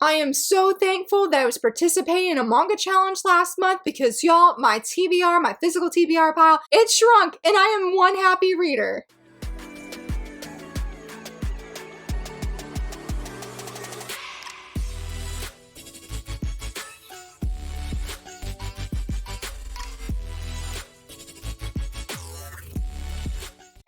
I am so thankful that I was participating in a manga challenge last month because y'all, my TBR, my physical TBR pile, it shrunk and I am one happy reader.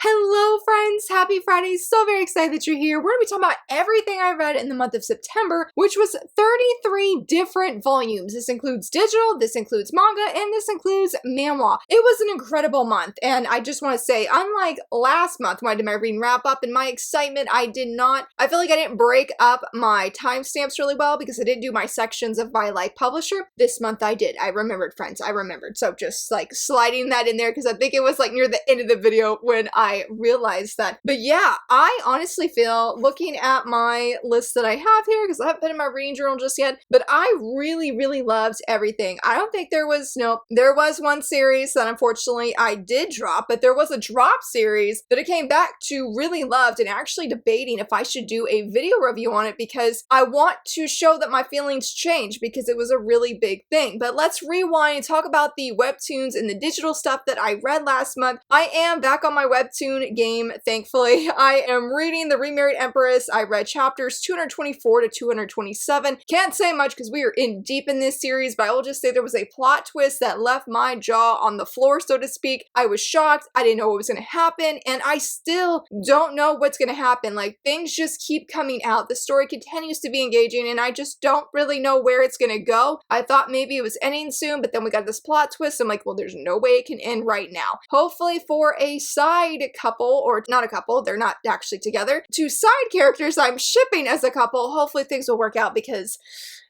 Hello friends, happy Friday, so very excited that you're here. We're going to be talking about everything I read in the month of September, which was 33 different volumes. This includes digital, this includes manga, and this includes manhwa. It was an incredible month, and I just want to say, unlike last month when I did my reading wrap up and my excitement, I feel like I didn't break up my timestamps really well because I didn't do my sections of my like publisher. This month I did. I remembered, friends, I remembered. So just like sliding that in there because I think it was like near the end of the video when I realized that. But yeah, I honestly feel, looking at my list that I have here, because I haven't put in my reading journal just yet, but I really loved everything. I don't think there was one series that unfortunately I did drop, but there was a drop series that I came back to, really loved, and actually debating if I should do a video review on it because I want to show that my feelings changed because it was a really big thing. But let's rewind and talk about the webtoons and the digital stuff that I read last month. I am back on my webtoon game, thankfully. I am reading The Remarried Empress. I read chapters 224 to 227. Can't say much because we are in deep in this series, but I will just say there was a plot twist that left my jaw on the floor, so to speak. I was shocked. I didn't know what was going to happen, and I still don't know what's going to happen. Like, things just keep coming out. The story continues to be engaging, and I just don't really know where it's going to go. I thought maybe it was ending soon, but then we got this plot twist. I'm like, well, there's no way it can end right now. Hopefully for a side couple, or not a couple, they're not actually together, two side characters I'm shipping as a couple, hopefully things will work out because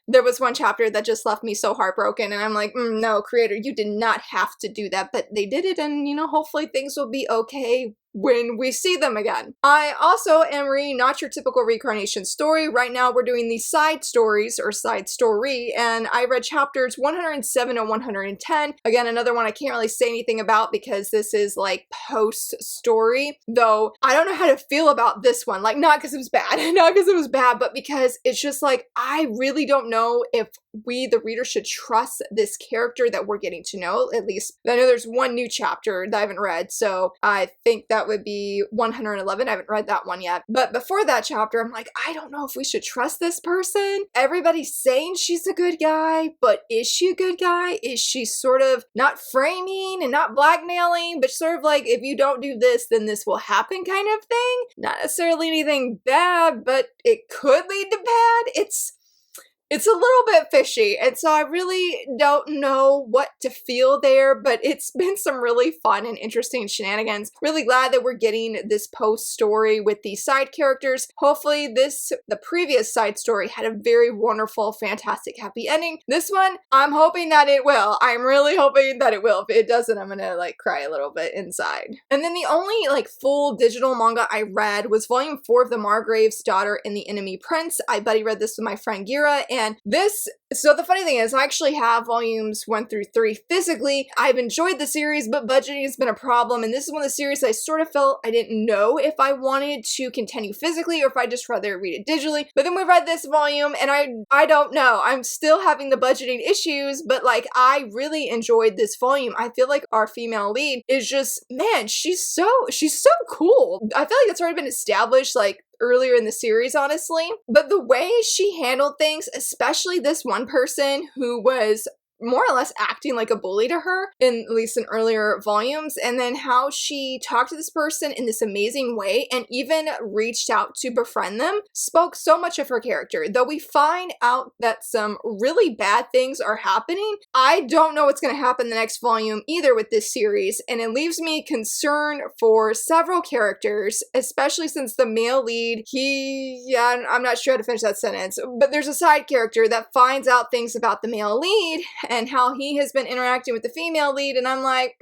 there was one chapter that just left me so heartbroken, and I'm like, no, creator, you did not have to do that, but they did it, and you know, hopefully things will be okay when we see them again. I also am reading Not Your Typical Reincarnation Story. Right now we're doing the side stories, or side story, and I read chapters 107 and 110. Again, another one I can't really say anything about because this is like post-story, though I don't know how to feel about this one. Like, not because it was bad, not because it was bad, but because it's just like, I really don't know if we, the reader, should trust this character that we're getting to know. At least I know there's one new chapter that I haven't read, so I think that would be 111. I haven't read that one yet. But before that chapter, I'm like, I don't know if we should trust this person. Everybody's saying she's a good guy, but is she a good guy? Is she sort of not framing and not blackmailing, but sort of like, if you don't do this, then this will happen kind of thing? Not necessarily anything bad, but it could lead to bad. It's a little bit fishy, and so I really don't know what to feel there, but it's been some really fun and interesting shenanigans. Really glad that we're getting this post-story with the side characters. Hopefully the previous side story had a very wonderful, fantastic, happy ending. This one, I'm hoping that it will. I'm really hoping that it will. If it doesn't, I'm gonna like cry a little bit inside. And then the only like full digital manga I read was volume 4 of The Margrave's Daughter and the Enemy Prince. I buddy read this with my friend Gira, and so the funny thing is, I actually have volumes 1 through 3 physically. I've enjoyed the series, but budgeting has been a problem, and this is one of the series I sort of felt I didn't know if I wanted to continue physically or if I'd just rather read it digitally. But then we read this volume, and I don't know. I'm still having the budgeting issues, but like, I really enjoyed this volume. I feel like our female lead is just, man, she's so cool. I feel like it's already been established, like, earlier in the series, honestly. But the way she handled things, especially this one person who was more or less acting like a bully to her, at least in earlier volumes, and then how she talked to this person in this amazing way and even reached out to befriend them, spoke so much of her character. Though we find out that some really bad things are happening, I don't know what's going to happen the next volume either with this series, and it leaves me concerned for several characters, especially since the male lead, I'm not sure how to finish that sentence, but there's a side character that finds out things about the male lead, and how he has been interacting with the female lead, and I'm like,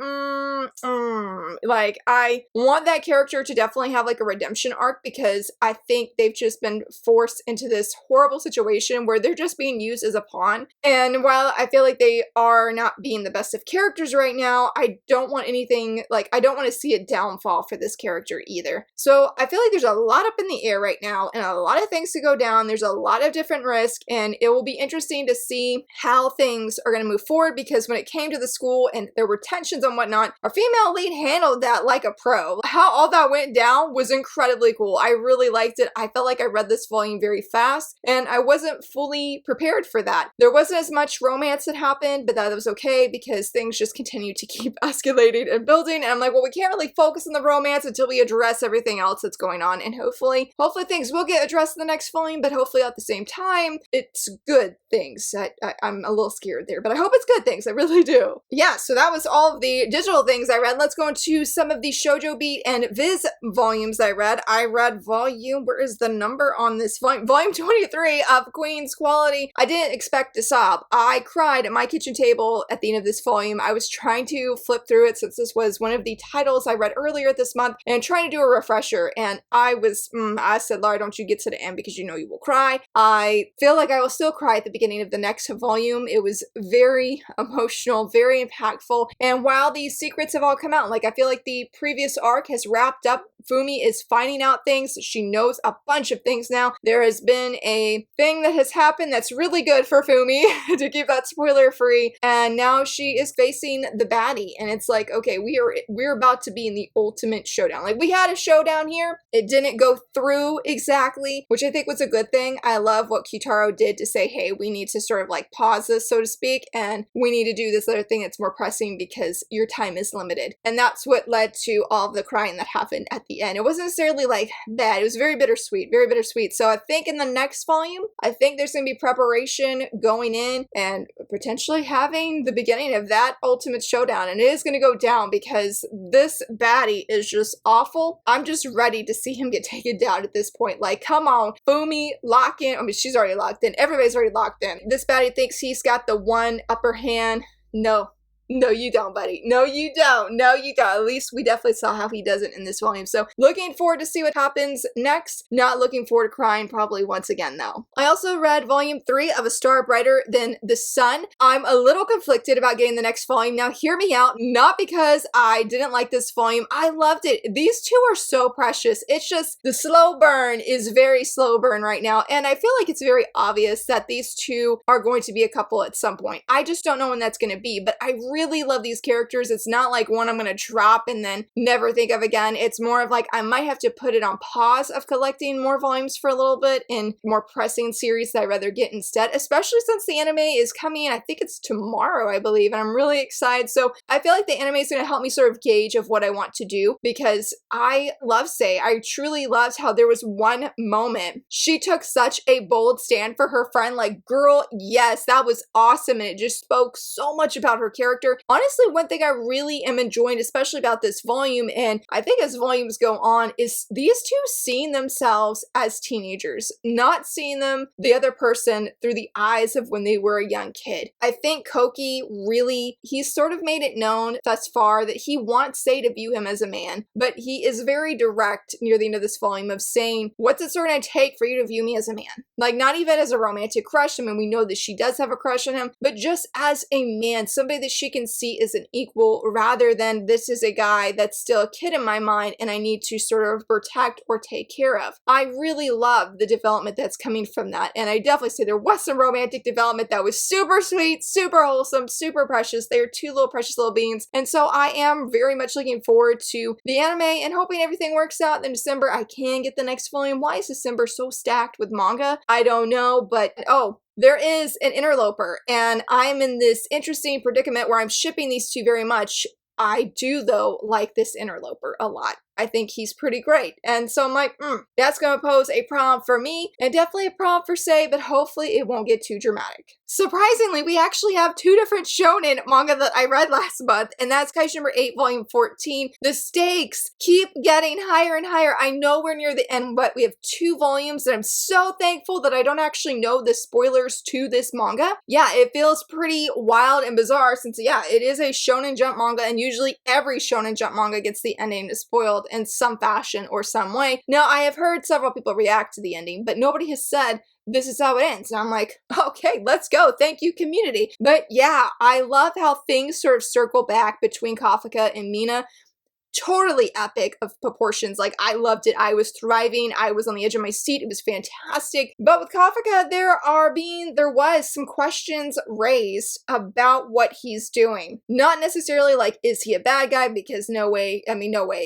like, I want that character to definitely have like a redemption arc, because I think they've just been forced into this horrible situation where they're just being used as a pawn. And while I feel like they are not being the best of characters right now, I don't want anything, like, I don't want to see a downfall for this character either. So I feel like there's a lot up in the air right now and a lot of things to go down. There's a lot of different risks, and it will be interesting to see how things are going to move forward, because when it came to the school and there were tensions and whatnot, our female lead handled that like a pro. How all that went down was incredibly cool. I really liked it. I felt like I read this volume very fast, and I wasn't fully prepared for that. There wasn't as much romance that happened, but that was okay because things just continued to keep escalating and building, and I'm like, well, we can't really focus on the romance until we address everything else that's going on, and hopefully things will get addressed in the next volume, but hopefully at the same time, it's good things. I'm a little scared there, but I hope it's good things. I really do. Yeah, so that was all of the digital things I read. Let's go into some of the Shojo Beat and Viz volumes I read. I read volume, where is the number on this volume? Volume 23 of Queen's Quality. I didn't expect to sob. I cried at my kitchen table at the end of this volume. I was trying to flip through it since this was one of the titles I read earlier this month and trying to do a refresher, and I said, Laura, don't you get to the end because you know you will cry. I feel like I will still cry at the beginning of the next volume. It was very emotional, very impactful, and while these secrets have all come out, like, I feel like the previous arc has wrapped up. Fumi is finding out things. She knows a bunch of things now. There has been a thing that has happened that's really good for Fumi, to keep that spoiler free, and now she is facing the baddie, and it's like, okay, we're about to be in the ultimate showdown. Like, we had a showdown here. It didn't go through exactly, which I think was a good thing. I love what Kitaro did to say, hey, we need to sort of like pause this, so to speak, and we need to do this other thing that's more pressing because your time is limited. And that's what led to all of the crying that happened at the end. It wasn't necessarily like bad. It was very bittersweet, very bittersweet. So I think in the next volume, I think there's going to be preparation going in and potentially having the beginning of that ultimate showdown. And it is going to go down because this baddie is just awful. I'm just ready to see him get taken down at this point. Like, come on, Fumi, lock in. I mean, she's already locked in. Everybody's already locked in. This baddie thinks he's got the one upper hand. No. No, you don't, buddy. No, you don't. No, you don't. At least we definitely saw how he does it in this volume. So looking forward to see what happens next. Not looking forward to crying probably once again, though. I also read volume 3 of A Star Brighter Than the Sun. I'm a little conflicted about getting the next volume. Now, hear me out. Not because I didn't like this volume. I loved it. These two are so precious. It's just the slow burn is very slow burn right now. And I feel like it's very obvious that these two are going to be a couple at some point. I just don't know when that's going to be, but I really love these characters. It's not like one I'm going to drop and then never think of again. It's more of like I might have to put it on pause of collecting more volumes for a little bit in more pressing series that I'd rather get instead, especially since the anime is coming in. I think it's tomorrow, I believe, and I'm really excited. So I feel like the anime is going to help me sort of gauge of what I want to do, because I love Sei. I truly loved how there was one moment she took such a bold stand for her friend. Like, girl, yes, that was awesome, and it just spoke so much about her character. Honestly, one thing I really am enjoying, especially about this volume, and I think as volumes go on, is these two seeing themselves as teenagers, not seeing them, the other person, through the eyes of when they were a young kid. I think Koki really, he's sort of made it known thus far that he wants Sei to view him as a man, but he is very direct near the end of this volume of saying, what's it sort of take for you to view me as a man? Like, not even as a romantic crush. I mean, we know that she does have a crush on him, but just as a man, somebody that she can see as an equal, rather than this is a guy that's still a kid in my mind and I need to sort of protect or take care of. I really love the development that's coming from that, and I definitely say there was some romantic development that was super sweet, super wholesome, super precious. They are two little precious little beings, and so I am very much looking forward to the anime and hoping everything works out. In December, I can get the next volume. Why is December so stacked with manga? I don't know, but oh, there is an interloper, and I'm in this interesting predicament where I'm shipping these two very much. I do, though, like this interloper a lot. I think he's pretty great. And so I'm like, that's gonna pose a problem for me, and definitely a problem for Sei, but hopefully it won't get too dramatic. Surprisingly, we actually have 2 different shonen manga that I read last month, and that's Kaiju number 8, volume 14. The stakes keep getting higher and higher. I know we're near the end, but we have 2 volumes, and I'm so thankful that I don't actually know the spoilers to this manga. Yeah, it feels pretty wild and bizarre since, yeah, it is a Shonen Jump manga, and usually every Shonen Jump manga gets the ending spoiled in some fashion or some way. Now, I have heard several people react to the ending, but nobody has said this is how it ends. And I'm like, okay, let's go. Thank you, community. But yeah, I love how things sort of circle back between Kafka and Mina. Totally epic of proportions. Like, I loved it. I was thriving. I was on the edge of my seat. It was fantastic. But with Kafka, there was some questions raised about what he's doing. Not necessarily like, is he a bad guy? Because no way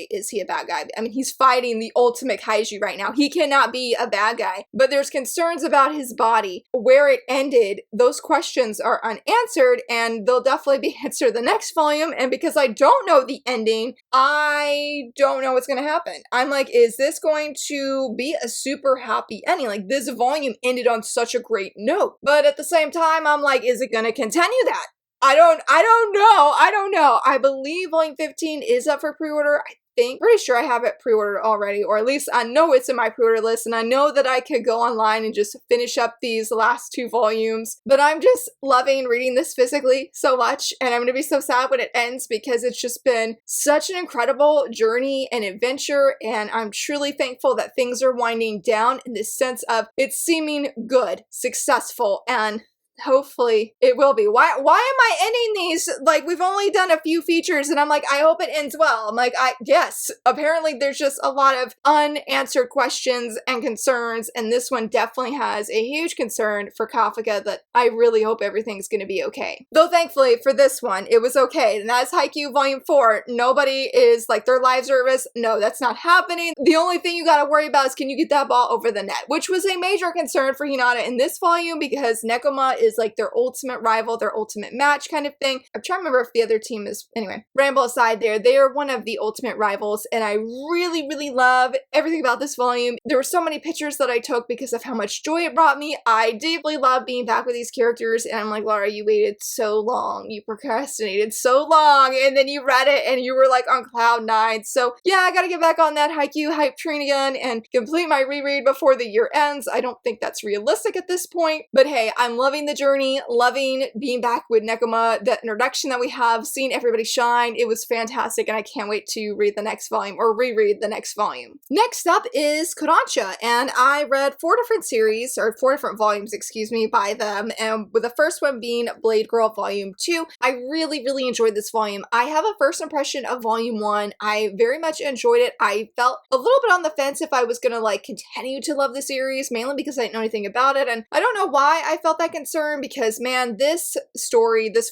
is he a bad guy. I mean, he's fighting the ultimate kaiju right now. He cannot be a bad guy. But there's concerns about his body. Where it ended, those questions are unanswered, and they'll definitely be answered the next volume. And because I don't know the ending, I don't know what's going to happen. I'm like, is this going to be a super happy ending? Like, this volume ended on such a great note. But at the same time, I'm like, is it going to continue that? I don't know. I believe volume 15 is up for pre-order. Pretty sure I have it pre-ordered already, or at least I know it's in my pre-order list, and I know that I could go online and just finish up these last 2 volumes. But I'm just loving reading this physically so much, and I'm gonna be so sad when it ends because it's just been such an incredible journey and adventure, and I'm truly thankful that things are winding down in the sense of it's seeming good, successful, and hopefully it will be. Why am I ending these? Like, we've only done a few features and I'm like, I hope it ends well. I'm like, yes, apparently there's just a lot of unanswered questions and concerns, and this one definitely has a huge concern for Kafka that I really hope everything's gonna be okay. Though thankfully for this one, it was okay. And that's Haikyuu Volume 4. Nobody is like, their lives are at risk. No, that's not happening. The only thing you gotta worry about is, can you get that ball over the net? Which was a major concern for Hinata in this volume, because Nekoma is like their ultimate rival, their ultimate match kind of thing. I'm trying to remember if the other team is, anyway, ramble aside there. They are one of the ultimate rivals, and I really, really love everything about this volume. There were so many pictures that I took because of how much joy it brought me. I deeply love being back with these characters, and I'm like, Laura, you waited so long. You procrastinated so long, and then you read it, and you were like on cloud 9. So yeah, I gotta get back on that Haikyuu hype train again and complete my reread before the year ends. I don't think that's realistic at this point, but hey, I'm loving the journey, loving being back with Nekoma, the introduction that we have, seeing everybody shine. It was fantastic, and I can't wait to read the next volume, or reread the next volume. Next up is Kodansha, and I read 4 different series, or 4 different volumes, excuse me, by them, and with the first one being Blade Girl Volume 2. I really, really enjoyed this volume. I have a first impression of Volume 1. I very much enjoyed it. I felt a little bit on the fence if I was gonna like continue to love the series, mainly because I didn't know anything about it, and I don't know why I felt that concern, because man, this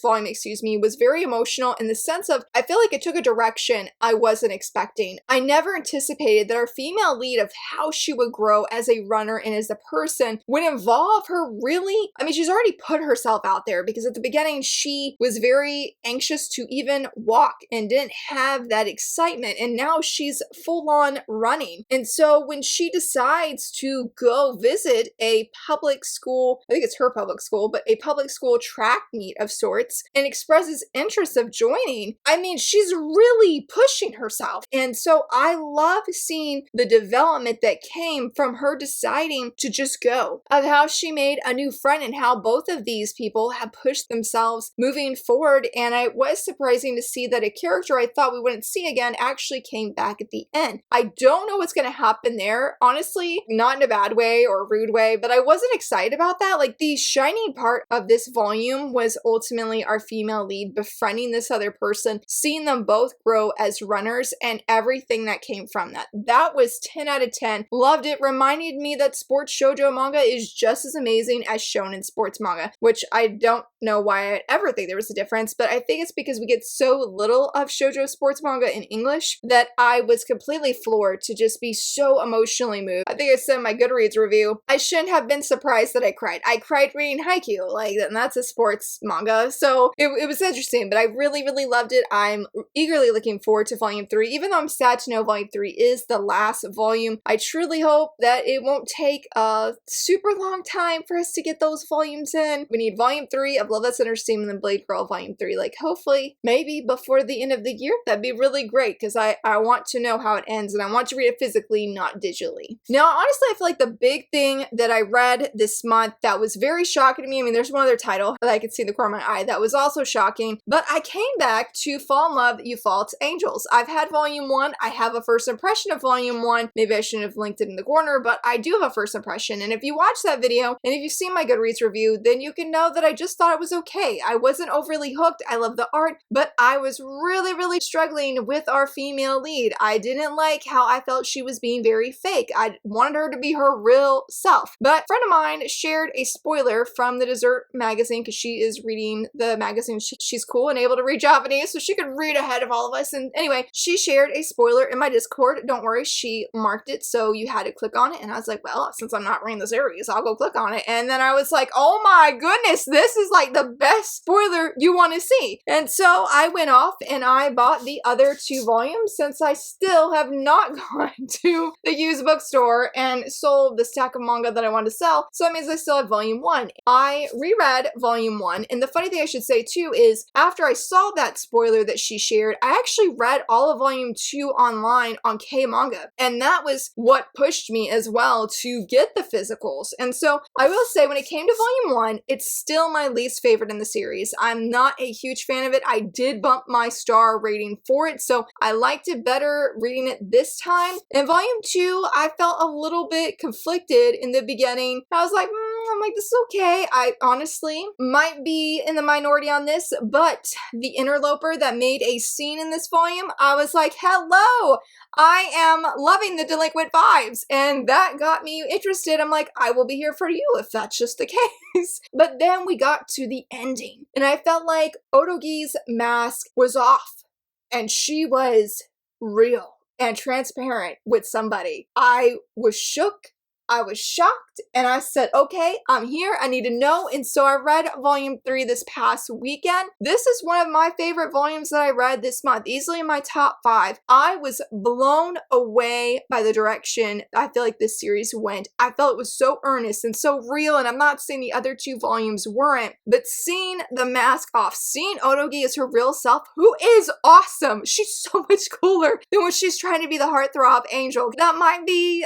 volume, excuse me, was very emotional in the sense of, I feel like it took a direction I wasn't expecting. I never anticipated that our female lead of how she would grow as a runner and as a person would involve her really, I mean, she's already put herself out there, because at the beginning she was very anxious to even walk and didn't have that excitement, and now she's full on running. And so when she decides to go visit a public school, I think it's her public school, but a public school track meet of sorts, and expresses interest of joining, I mean, she's really pushing herself. And so I love seeing the development that came from her deciding to just go, of how she made a new friend and how both of these people have pushed themselves moving forward. And it was surprising to see that a character I thought we wouldn't see again actually came back at the end. I don't know what's going to happen there, honestly, not in a bad way or a rude way, but I wasn't excited about that. Like, the shining part of this volume was ultimately our female lead befriending this other person, seeing them both grow as runners, and everything that came from that. That was 10 out of 10. Loved it. Reminded me that sports shoujo manga is just as amazing as shonen sports manga, which I don't know why I'd ever think there was a difference, but I think it's because we get so little of shoujo sports manga in English that I was completely floored to just be so emotionally moved. I think I said in my Goodreads review, I shouldn't have been surprised that I cried. I cried reading Haikyuu, kind of cute. Like, and that's a sports manga. So it was interesting, but I really, really loved it. I'm eagerly looking forward to volume 3, even though I'm sad to know volume 3 is the last volume. I truly hope that it won't take a super long time for us to get those volumes in. We need volume 3 of Love That's Interesting and then Blade Girl volume 3. Like, hopefully, maybe before the end of the year. That'd be really great because I want to know how it ends and I want to read it physically, not digitally. Now, honestly, I feel like the big thing that I read this month that was very shocking to me, I mean, there's one other title that I could see in the corner of my eye that was also shocking, but I came back to fall in love, You False Angels. I've had volume 1. I have a first impression of volume 1. Maybe I shouldn't have linked it in the corner, but I do have a first impression. And if you watch that video and if you've seen my Goodreads review, then you can know that I just thought it was okay. I wasn't overly hooked. I love the art, but I was really, really struggling with our female lead. I didn't like how I felt she was being very fake. I wanted her to be her real self. But a friend of mine shared a spoiler from the Dessert magazine because she is reading the magazine. She's cool and able to read Japanese, so she could read ahead of all of us. And anyway, she shared a spoiler in my Discord. Don't worry, she marked it so you had to click on it. And I was like, well, since I'm not reading the series, I'll go click on it. And then I was like, oh my goodness, this is like the best spoiler you want to see. And so I went off and I bought the other 2 volumes since I still have not gone to the used bookstore and sold the stack of manga that I wanted to sell. So that means I still have volume 1. I reread volume 1. And the funny thing I should say too is after I saw that spoiler that she shared, I actually read all of volume 2 online on K-Manga. And that was what pushed me as well to get the physicals. And so I will say when it came to volume 1, it's still my least favorite in the series. I'm not a huge fan of it. I did bump my star rating for it, so I liked it better reading it this time. In volume 2, I felt a little bit conflicted in the beginning. I was like, I'm like, this is okay. I honestly might be in the minority on this, but the interloper that made a scene in this volume, I was like, hello, I am loving the delinquent vibes. And that got me interested. I'm like, I will be here for you if that's just the case. But then we got to the ending and I felt like Otogi's mask was off and she was real and transparent with somebody. I was shook. I was shocked and I said, okay, I'm here. I need to know. And so I read volume 3 this past weekend. This is one of my favorite volumes that I read this month, easily in my top 5. I was blown away by the direction I feel like this series went. I felt it was so earnest and so real, and I'm not saying the other 2 volumes weren't, but seeing the mask off, seeing Otogi as her real self, who is awesome. She's so much cooler than when she's trying to be the heartthrob angel. That might be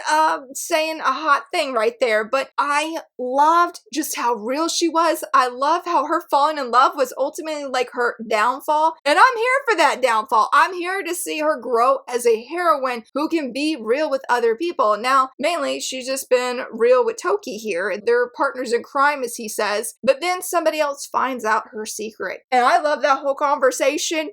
saying a hot thing right there, but I loved just how real she was. I love how her falling in love was ultimately like her downfall, and I'm here for that downfall. I'm here to see her grow as a heroine who can be real with other people. Now, mainly, she's just been real with Toki here. They're partners in crime, as he says, but then somebody else finds out her secret. And I love that whole conversation.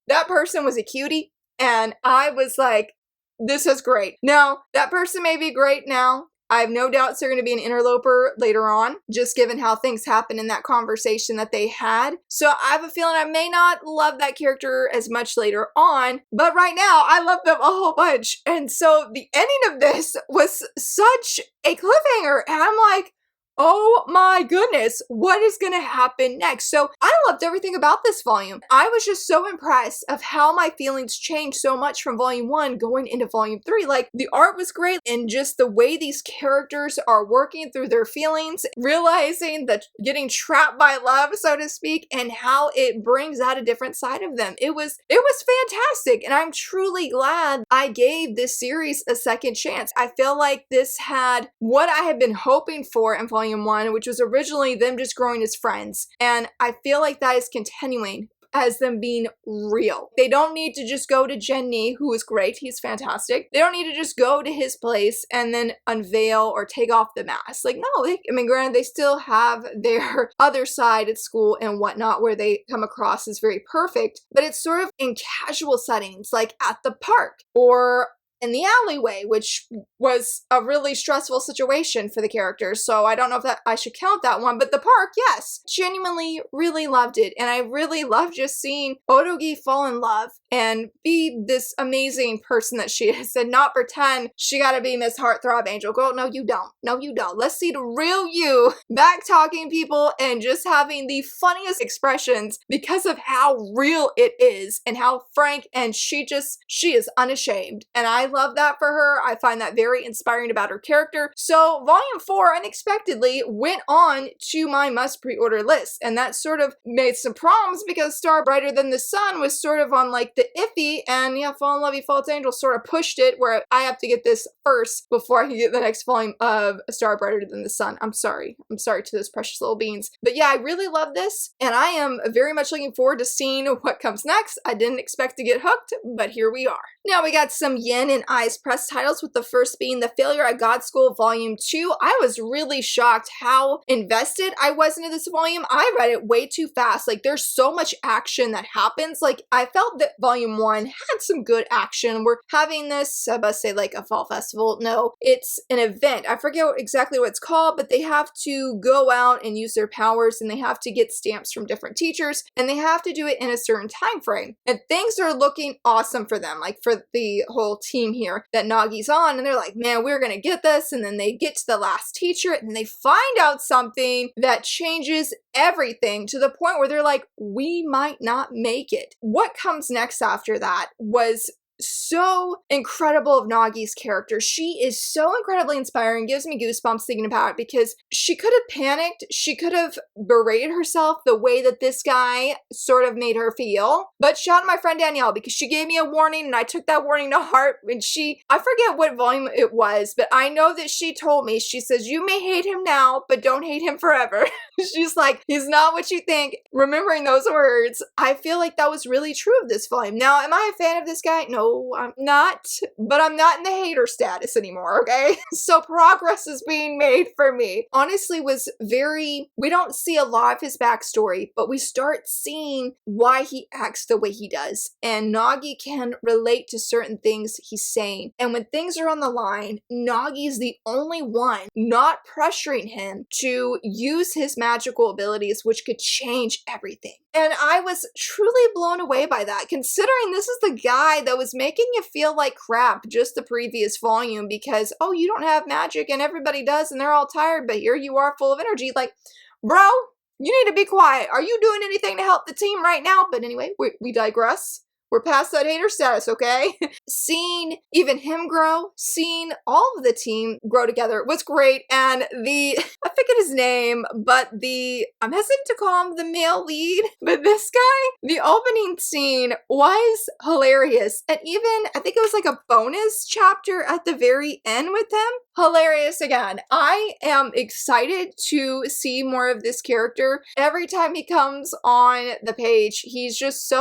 That person was a cutie, and I was like, this is great. Now, that person may be great now. I have no doubts they're going to be an interloper later on, just given how things happen in that conversation that they had. So I have a feeling I may not love that character as much later on, but right now I love them a whole bunch. And so the ending of this was such a cliffhanger, and I'm like, oh my goodness, what is going to happen next? So I loved everything about this volume. I was just so impressed of how my feelings changed so much from volume 1 going into volume 3. Like, the art was great, and just the way these characters are working through their feelings, realizing that getting trapped by love, so to speak, and how it brings out a different side of them. It was fantastic, and I'm truly glad I gave this series a second chance. I feel like this had what I had been hoping for in volume 1, which was originally them just growing as friends. And I feel like that is continuing as them being real. They don't need to just go to Jenny, who is great. He's fantastic. They don't need to just go to his place and then unveil or take off the mask. Like, no, I mean, granted, they still have their other side at school and whatnot where they come across as very perfect, but it's sort of in casual settings, like at the park or in the alleyway, which was a really stressful situation for the characters. So I don't know if that I should count that one, but the park, yes. Genuinely really loved it. And I really loved just seeing Otogi fall in love and be this amazing person that she is and not pretend she gotta be Miss Heartthrob Angel Girl. No, you don't. No, you don't. Let's see the real you back talking people and just having the funniest expressions because of how real it is and how frank, and she is unashamed. And I love that for her. I find that very inspiring about her character. So volume 4 unexpectedly went on to my must pre-order list, and that sort of made some problems because Star Brighter Than the Sun was sort of on like the iffy, and yeah, Fall in Love You False Angel sort of pushed it where I have to get this first before I can get the next volume of A Star Brighter Than the Sun. I'm sorry to those precious little beans. But yeah, I really love this, and I am very much looking forward to seeing what comes next. I didn't expect to get hooked, but here we are. Now we got some Yen and IZE Press titles, with the first being The Failure at God School Volume 2. I was really shocked how invested I was into this volume. I read it way too fast. Like, there's so much action that happens. Like, I felt that Volume 1 had some good action. We're having this, I must say, like a fall festival. No, it's an event. I forget exactly what it's called, but they have to go out and use their powers, and they have to get stamps from different teachers, and they have to do it in a certain time frame. And things are looking awesome for them, like for the whole team here that Nagi's on, and they're like, man, we're gonna get this. And then they get to the last teacher, and they find out something that changes everything to the point where they're like, we might not make it. What comes next after that was so incredible of Nagi's character. She is so incredibly inspiring, gives me goosebumps thinking about it, because she could have panicked, she could have berated herself the way that this guy sort of made her feel, but shout out to my friend Danielle, because she gave me a warning and I took that warning to heart. And I forget what volume it was, but I know that she told me, she says, you may hate him now, but don't hate him forever. She's like, he's not what you think. Remembering those words, I feel like that was really true of this volume. Now, am I a fan of this guy? No, I'm not, but I'm not in the hater status anymore, okay? So progress is being made for me. Honestly, we don't see a lot of his backstory, but we start seeing why he acts the way he does. And Nagi can relate to certain things he's saying. And when things are on the line, Nagi's the only one not pressuring him to use his magical abilities, which could change everything. And I was truly blown away by that, considering this is the guy that was making you feel like crap just the previous volume because, oh, you don't have magic and everybody does and they're all tired, but here you are full of energy. Like, bro, you need to be quiet. Are you doing anything to help the team right now? But anyway, we digress. We're past that hater status, okay? Seeing even him grow, seeing all of the team grow together was great. And I forget his name, but I'm hesitant to call him the male lead, but this guy, the opening scene was hilarious. And even, I think it was like a bonus chapter at the very end with him. Hilarious again. I am excited to see more of this character. Every time he comes on the page, he's just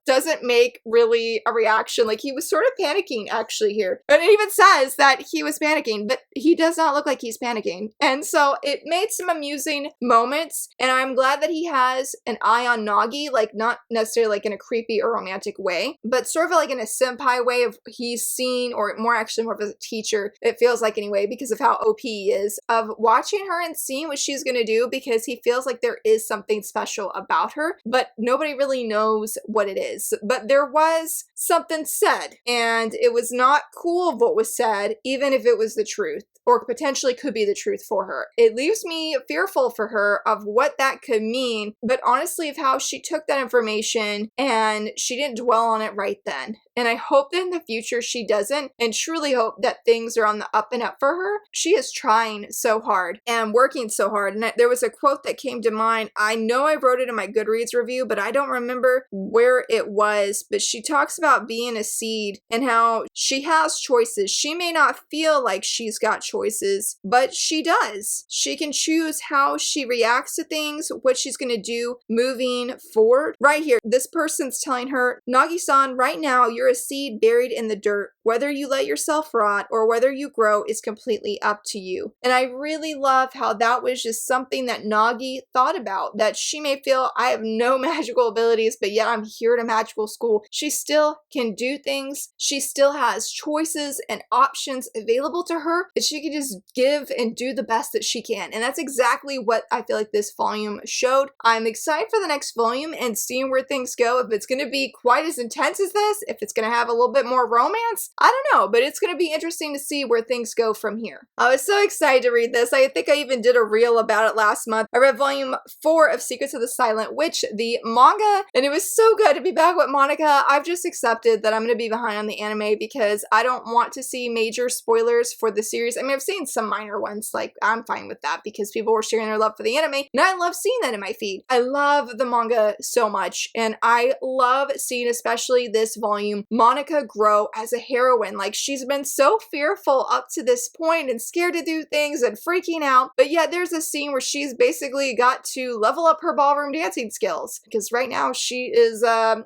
doesn't make really a reaction. Like, he was sort of panicking actually here. And it even says that he was panicking, but he does not look like he's panicking. And so it made some amusing moments, and I'm glad that he has an eye on Nagi, like not necessarily like in a creepy or romantic way, but sort of like in a senpai way of he's seen, or more actually more of a teacher, it feels like anyway, because of how OP he is, of watching her and seeing what she's gonna do, because he feels like there is something special about her, but nobody really knows what it is. But there was something said, and it was not cool what was said, even if it was the truth, or potentially could be the truth for her. It leaves me fearful for her of what that could mean, but honestly of how she took that information and she didn't dwell on it right then. And I hope that in the future she doesn't, and truly hope that things are on the up and up for her. She is trying so hard and working so hard. And there was a quote that came to mind. I know I wrote it in my Goodreads review, but I don't remember where it was. But she talks about being a seed and how she has choices. She may not feel like she's got choices, but she does. She can choose how she reacts to things, what she's going to do moving forward. Right here, this person's telling her, Nagi-san, right now you're a seed buried in the dirt. Whether you let yourself rot or whether you grow is completely up to you. And I really love how that was just something that Nagi thought about, that she may feel, I have no magical abilities, but yet I'm here at a magical school. She still can do things. She still has choices and options available to her, that she can just give and do the best that she can. And that's exactly what I feel like this volume showed. I'm excited for the next volume and seeing where things go. If it's going to be quite as intense as this, if it's going to have a little bit more romance, I don't know, but it's going to be interesting to see where things go from here. I was so excited to read this. I think I even did a reel about it last month. I read volume 4 of Secrets of the Silent Witch, the manga, and it was so good to be back with Monica. I've just accepted that I'm going to be behind on the anime because I don't want to see major spoilers for the series. I mean, I've seen some minor ones, like I'm fine with that because people were sharing their love for the anime, and I love seeing that in my feed. I love the manga so much, and I love seeing, especially this volume, Monica grow as a heroine. Like, she's been so fearful up to this point and scared to do things and freaking out, but yet there's a scene where she's basically got to level up her ballroom dancing skills because right now she is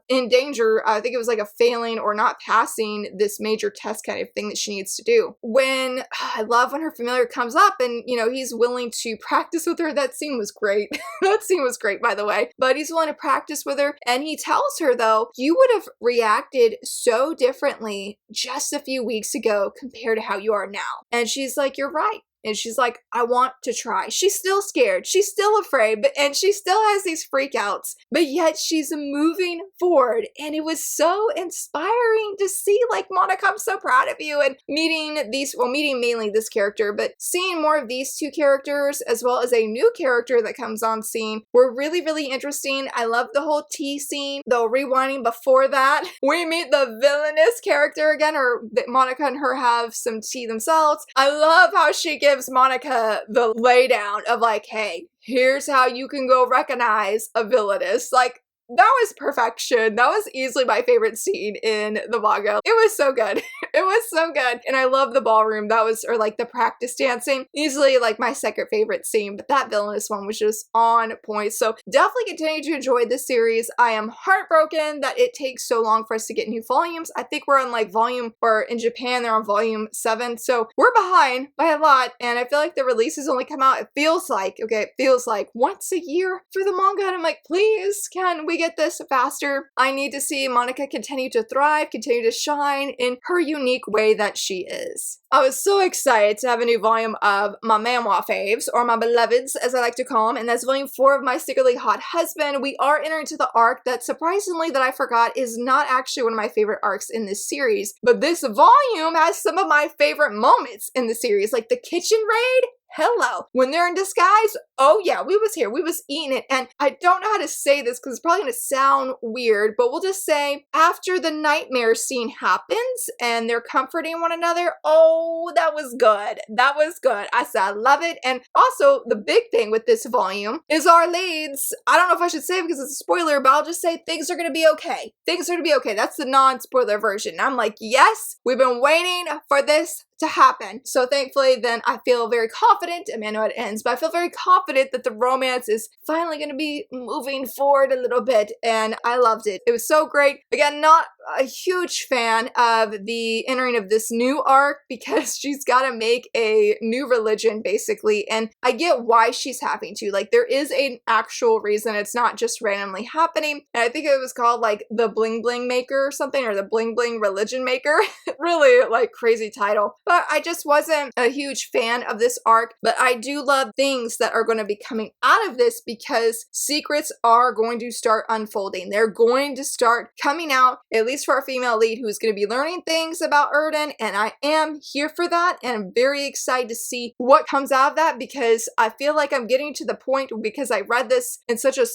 in danger. I think it was like a failing or not passing this major test kind of thing that she needs to do. When I love when her familiar comes up and, you know, he's willing to practice with her. That scene was great. That scene was great, by the way, but he's willing to practice with her, and he tells her, though, you would have reacted so differently just a few weeks ago compared to how you are now. And she's like, you're right. And she's like, I want to try. She's still scared. She's still afraid, and she still has these freakouts, but yet she's moving forward. And it was so inspiring to see, like, Monica, I'm so proud of you. And meeting these, well, meeting mainly this character, but seeing more of these two characters, as well as a new character that comes on scene, were really, really interesting. I love the whole tea scene, though rewinding before that, we meet the villainous character again, or Monica and her have some tea themselves. I love how she gives Monica the laydown of like, hey, here's how you can go recognize a villainess. Like, that was perfection. That was easily my favorite scene in the manga. It was so good. It was so good. And I love the ballroom. That was, or like the practice dancing, easily like my second favorite scene, but that villainous one was just on point. So definitely continue to enjoy this series. I am heartbroken that it takes so long for us to get new volumes. I think we're on like volume, or in Japan, they're on volume 7. So we're behind by a lot. And I feel like the releases only come out, it feels like once a year for the manga. And I'm like, please, can we get this faster? I need to see Monica continue to thrive, continue to shine in her unique way that she is. I was so excited to have a new volume of my manhwa faves, or my beloveds as I like to call them, and that's volume 4 of My Secretly Hot Husband. We are entering to the arc that, surprisingly, that I forgot is not actually one of my favorite arcs in this series, but this volume has some of my favorite moments in the series, like the kitchen raid. Hello. When they're in disguise, oh yeah, we was here. We was eating it. And I don't know how to say this because it's probably going to sound weird, but we'll just say after the nightmare scene happens and they're comforting one another, oh, that was good. That was good. I said, I love it. And also the big thing with this volume is our leads. I don't know if I should say it because it's a spoiler, but I'll just say things are going to be okay. Things are going to be okay. That's the non-spoiler version. I'm like, yes, we've been waiting for this to happen. So thankfully, then I feel very confident, I know it ends, but I feel very confident that the romance is finally going to be moving forward a little bit, and I loved it. It was so great. Again, not a huge fan of the entering of this new arc because she's got to make a new religion, basically, and I get why she's having to. Like, there is an actual reason. It's not just randomly happening, and I think it was called, like, the Bling Bling Maker or something, or the Bling Bling Religion Maker. Really, like, crazy title. But I just wasn't a huge fan of this arc, but I do love things that are going to be coming out of this because secrets are going to start unfolding. They're going to start coming out, at least for our female lead, who's going to be learning things about Udon, and I am here for that, and I'm very excited to see what comes out of that because I feel like I'm getting to the point, because I read this in such a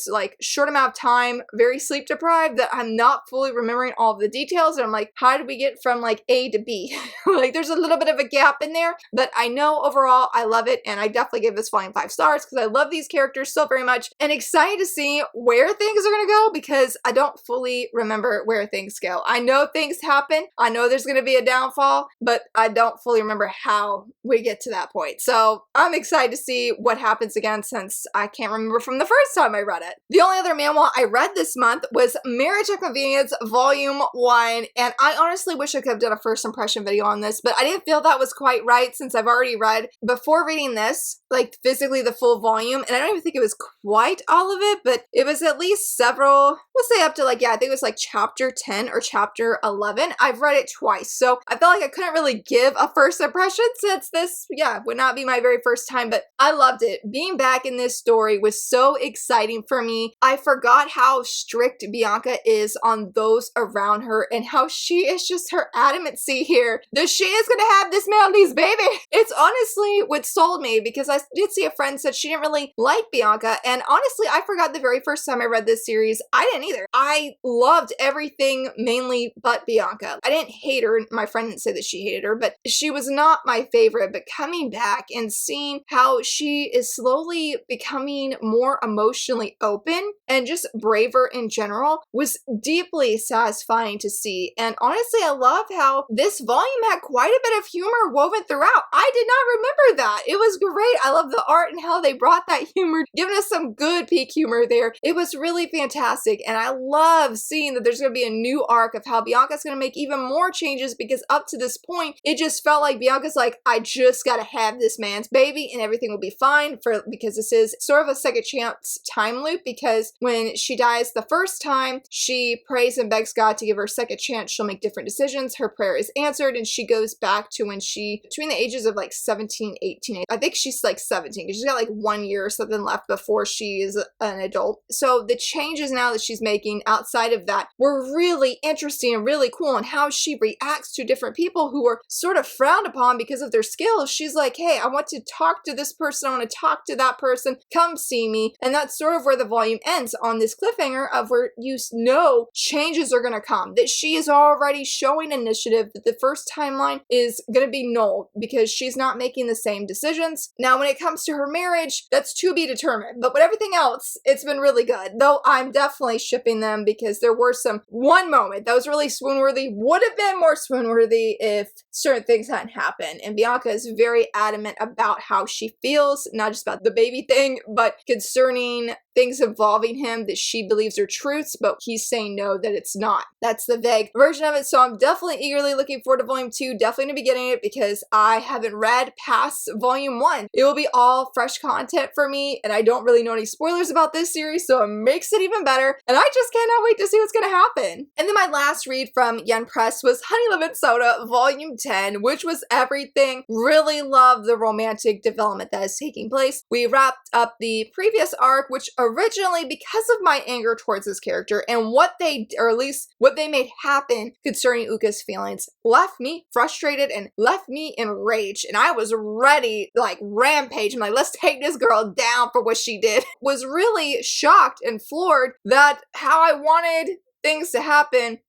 short amount of time, very sleep deprived, that I'm not fully remembering all of the details, and I'm like, how did we get from like A to B? Like, there's a little little bit of a gap in there, but I know overall I love it, and I definitely give this volume 5 stars because I love these characters so very much and excited to see where things are going to go because I don't fully remember where things go. I know things happen. I know there's going to be a downfall, but I don't fully remember how we get to that point. So I'm excited to see what happens again since I can't remember from the first time I read it. The only other manhwa I read this month was Marriage at Convenience Volume 1, and I honestly wish I could have done a first impression video on this, but I didn't feel that was quite right since I've already read, before reading this, like physically the full volume, and I don't even think it was quite all of it, but it was at least several, we'll say up to like, yeah, I think it was like chapter 10 or chapter 11. I've read it twice, so I felt like I couldn't really give a first impression since this, yeah, would not be my very first time, but I loved it. Being back in this story was so exciting for me. I forgot how strict Bianca is on those around her and how she is just her adamancy here that she is gonna have this Maldives baby. It's honestly what sold me because I did see a friend said she didn't really like Bianca, and honestly I forgot the very first time I read this series. I didn't either. I loved everything mainly but Bianca. I didn't hate her. My friend didn't say that she hated her, but she was not my favorite. But coming back and seeing how she is slowly becoming more emotionally open and just braver in general was deeply satisfying to see. And honestly, I love how this volume had quite a bit of humor woven throughout. I did not remember that. It was great. I love the art and how they brought that humor, giving us some good peak humor there. It was really fantastic. And I love seeing that there's going to be a new arc of how Bianca's going to make even more changes, because up to this point, it just felt like Bianca's like, I just got to have this man's baby and everything will be fine, because this is sort of a second chance time loop, because when she dies the first time, she prays and begs God to give her a second chance. She'll make different decisions. Her prayer is answered, and she goes back to when she, between the ages of like 17, 18, I think she's like 17, because she's got like 1 year or something left before she is an adult. So the changes now that she's making outside of that were really interesting and really cool, and how she reacts to different people who are sort of frowned upon because of their skills. She's like, hey, I want to talk to this person, I want to talk to that person, come see me. And that's sort of where the volume ends, on this cliffhanger of where you know changes are going to come, that she is already showing initiative, that the first timeline is going to be null because she's not making the same decisions. Now when it comes to her marriage, that's to be determined, but with everything else, it's been really good, though I'm definitely shipping them because there were one moment that was really swoon-worthy, would have been more swoon-worthy if certain things hadn't happened. And Bianca is very adamant about how she feels, not just about the baby thing, but concerning things involving him that she believes are truths, but he's saying no, that it's not. That's the vague version of it. So I'm definitely eagerly looking forward to volume 2, definitely going to be getting it because I haven't read past volume 1. It will be all fresh content for me, and I don't really know any spoilers about this series, so it makes it even better, and I just cannot wait to see what's going to happen. And then my last read from IZE Press was Honey Lemon Soda Volume 10, which was everything. Really love the romantic development that is taking place. We wrapped up the previous arc, which originally, because of my anger towards this character and what they, or at least what they made happen concerning Uka's feelings, left me frustrated and left me enraged, and I was ready, like, rampage. I'm like, let's take this girl down for what she did. Was really shocked and floored that how I wanted things to happen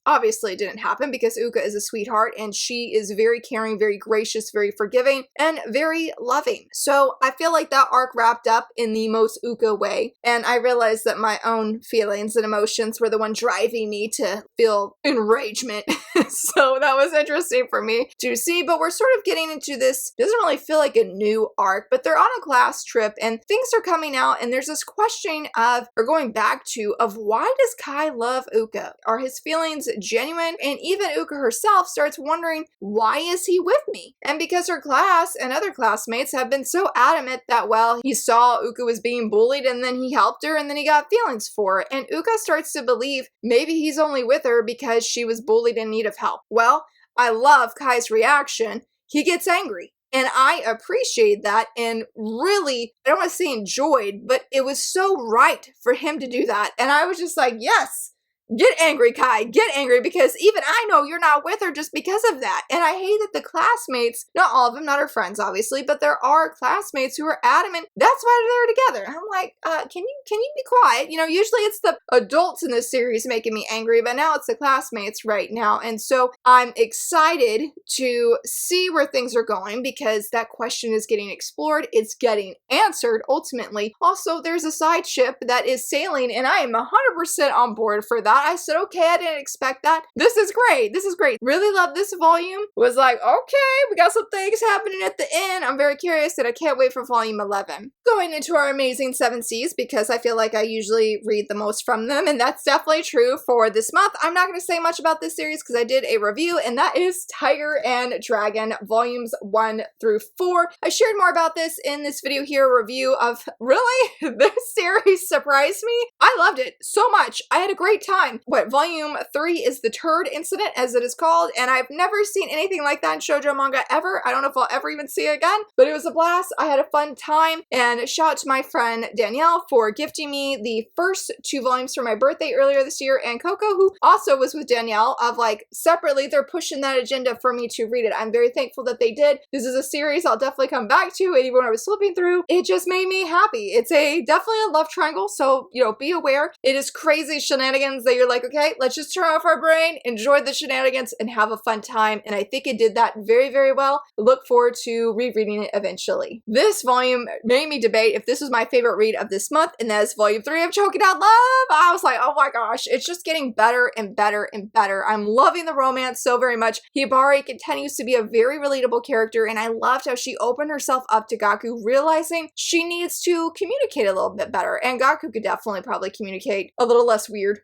obviously it didn't happen, because Uka is a sweetheart and she is very caring, very gracious, very forgiving, and very loving. So I feel like that arc wrapped up in the most Uka way, and I realized that my own feelings and emotions were the one driving me to feel enragement. So that was interesting for me to see, but we're sort of getting into this, doesn't really feel like a new arc, but they're on a class trip and things are coming out, and there's this question of, or going back to, of why does Kai love Uka? Are his feelings genuine? And even Uka herself starts wondering, why is he with me? And because her class and other classmates have been so adamant that, well, he saw Uka was being bullied and then he helped her and then he got feelings for her. And Uka starts to believe maybe he's only with her because she was bullied in need of help. Well, I love Kai's reaction. He gets angry. And I appreciate that, and really, I don't want to say enjoyed, but it was so right for him to do that. And I was just like, yes, Get angry, Kai. Get angry, because even I know you're not with her just because of that. And I hate that the classmates, not all of them, not her friends, obviously, but there are classmates who are adamant that's why they're together. I'm like, can you be quiet? You know, usually it's the adults in this series making me angry, but now it's the classmates right now. And so I'm excited to see where things are going, because that question is getting explored. It's getting answered ultimately. Also, there's a side ship that is sailing, and I am 100% on board for that. I said, okay, I didn't expect that. This is great. This is great. Really love this volume. Was like, okay, we got some things happening at the end. I'm very curious, and I can't wait for volume 11. Going into our amazing 7 Cs, because I feel like I usually read the most from them, and that's definitely true for this month. I'm not going to say much about this series because I did a review, and that is Tiger and Dragon volumes 1 through 4. I shared more about this in this video here, a review of, really? This series surprised me. I loved it so much. I had a great time. What, volume 3 is the turd incident, as it is called, and I've never seen anything like that in shoujo manga ever. I don't know if I'll ever even see it again, but it was a blast. I had a fun time, and shout out to my friend Danielle for gifting me the first 2 volumes for my birthday earlier this year, and Coco, who also was with Danielle, of like separately, they're pushing that agenda for me to read it. I'm very thankful that they did. This is a series I'll definitely come back to, and even when I was flipping through, it just made me happy. It's definitely a love triangle, so, you know, be aware. It is crazy shenanigans that you're like, okay, let's just turn off our brain, enjoy the shenanigans, and have a fun time, and I think it did that very, very well. Look forward to rereading it eventually. This volume made me debate if this was my favorite read of this month, and that is volume 3 of Choking Out Love. I was like, oh my gosh, it's just getting better and better and better. I'm loving the romance so very much. Hibari continues to be a very relatable character, and I loved how she opened herself up to Gaku, realizing she needs to communicate a little bit better, and Gaku could definitely probably communicate a little less weird.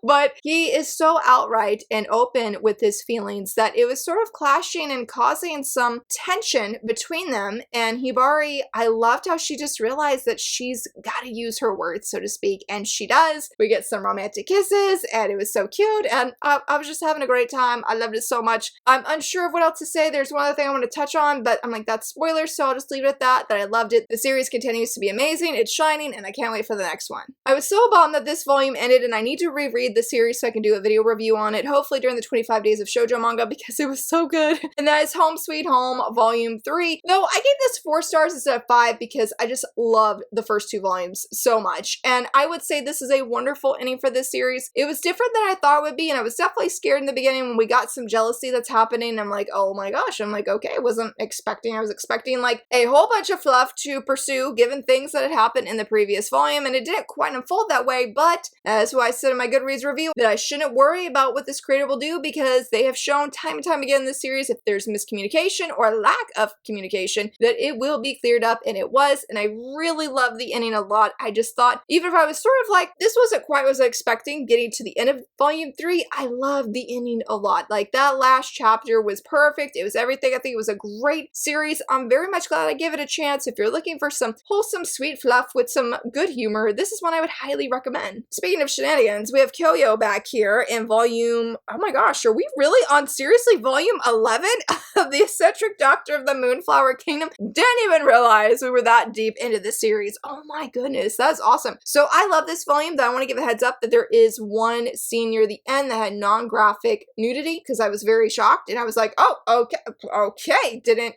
But he is so outright and open with his feelings that it was sort of clashing and causing some tension between them. And Hibari, I loved how she just realized that she's got to use her words, so to speak, and she does. We get some romantic kisses, and it was so cute, and I was just having a great time. I loved it so much. I'm unsure of what else to say. There's one other thing I want to touch on, but I'm like, that's spoilers, so I'll just leave it at that I loved it. The series continues to be amazing. It's shining, and I can't wait for the next one. I was so bummed that this volume ended, and I need to reread the series so I can do a video review on it, hopefully during the 25 days of shoujo manga, because it was so good. And that is Home Sweet Home volume 3. Though I gave this 4 stars instead of 5 because I just loved the first 2 volumes so much. And I would say this is a wonderful ending for this series. It was different than I thought it would be, and I was definitely scared in the beginning when we got some jealousy that's happening. I'm like, oh my gosh. I'm like, okay, I was expecting like a whole bunch of fluff to pursue given things that had happened in the previous volume, and it didn't quite unfold that way. But as I said in my Goodreads review, that I shouldn't worry about what this creator will do, because they have shown time and time again in this series, if there's miscommunication or lack of communication, that it will be cleared up, and it was. And I really love the ending a lot. I just thought, even if I was sort of like, this wasn't quite what I was expecting getting to the end of volume 3, I loved the ending a lot. Like, that last chapter was perfect. It was everything. I think it was a great series. I'm very much glad I gave it a chance. If you're looking for some wholesome, sweet fluff with some good humor, this is one I would highly recommend. Speaking of shenanigans, we have Kyoyo back here in volume, oh my gosh, are we really on seriously volume 11 of The Eccentric Doctor of the Moonflower Kingdom? Didn't even realize we were that deep into this series. Oh my goodness, that's awesome. So I love this volume, though I want to give a heads up that there is one scene near the end that had non-graphic nudity, because I was very shocked, and I was like, oh, okay, didn't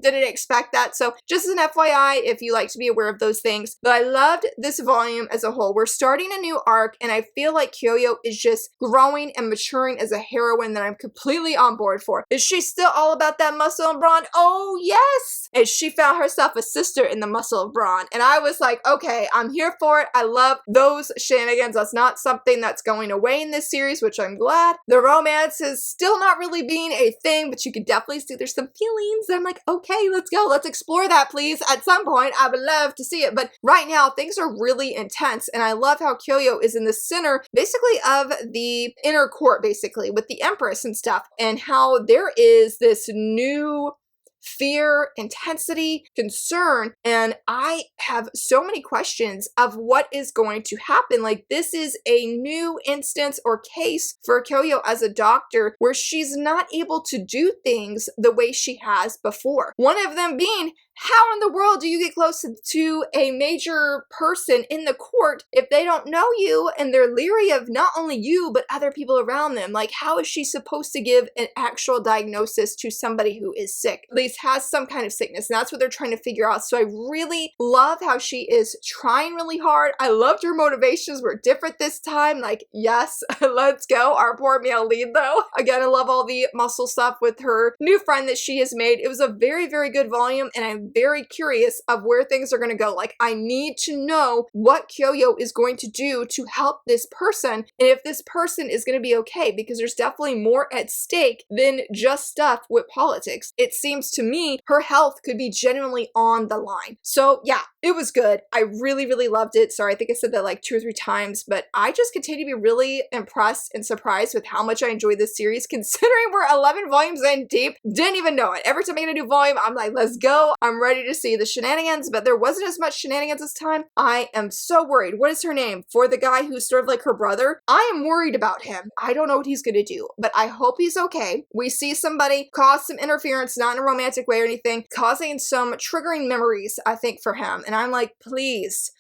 expect that. So just as an FYI, if you like to be aware of those things. But I loved this volume as a whole. We're starting a new arc, and I feel like Kyoyo is just growing and maturing as a heroine that I'm completely on board for. Is she still all about that muscle and brawn? Oh yes! And she found herself a sister in the muscle of brawn. And I was like, okay, I'm here for it. I love those shenanigans. That's not something that's going away in this series, which I'm glad. The romance is still not really being a thing, but you can definitely see there's some feelings. I'm like, okay, let's go. Let's explore that, please. At some point, I would love to see it. But right now, things are really intense. And I love how Kyoyo is in the center, basically, of the inner court, basically, with the Empress and stuff. And how there is this new fear, intensity, concern, and I have so many questions of what is going to happen. Like, this is a new instance or case for Kyoyo as a doctor where she's not able to do things the way she has before. One of them being how in the world do you get close to a major person in the court if they don't know you and they're leery of not only you, but other people around them? Like, how is she supposed to give an actual diagnosis to somebody who is sick, at least has some kind of sickness? And that's what they're trying to figure out. So I really love how she is trying really hard. I loved her motivations were different this time. Like, yes, let's go. Our poor male lead though. Again, I love all the muscle stuff with her new friend that she has made. It was a very, very good volume, and I'm very curious of where things are going to go. Like, I need to know what Kyoyo is going to do to help this person, and if this person is going to be okay, because there's definitely more at stake than just stuff with politics. It seems to me her health could be genuinely on the line. So yeah, it was good. I really, really loved it. Sorry, I think I said that like 2 or 3 times, but I just continue to be really impressed and surprised with how much I enjoyed this series, considering we're 11 volumes in deep. Didn't even know it. Every time I get a new volume, I'm like, let's go. I'm ready to see the shenanigans, but there wasn't as much shenanigans this time. I am so worried. What is her name? For the guy who's sort of like her brother, I am worried about him. I don't know what he's gonna do, but I hope he's okay. We see somebody cause some interference, not in a romantic way or anything, causing some triggering memories, I think, for him. And I'm like, please,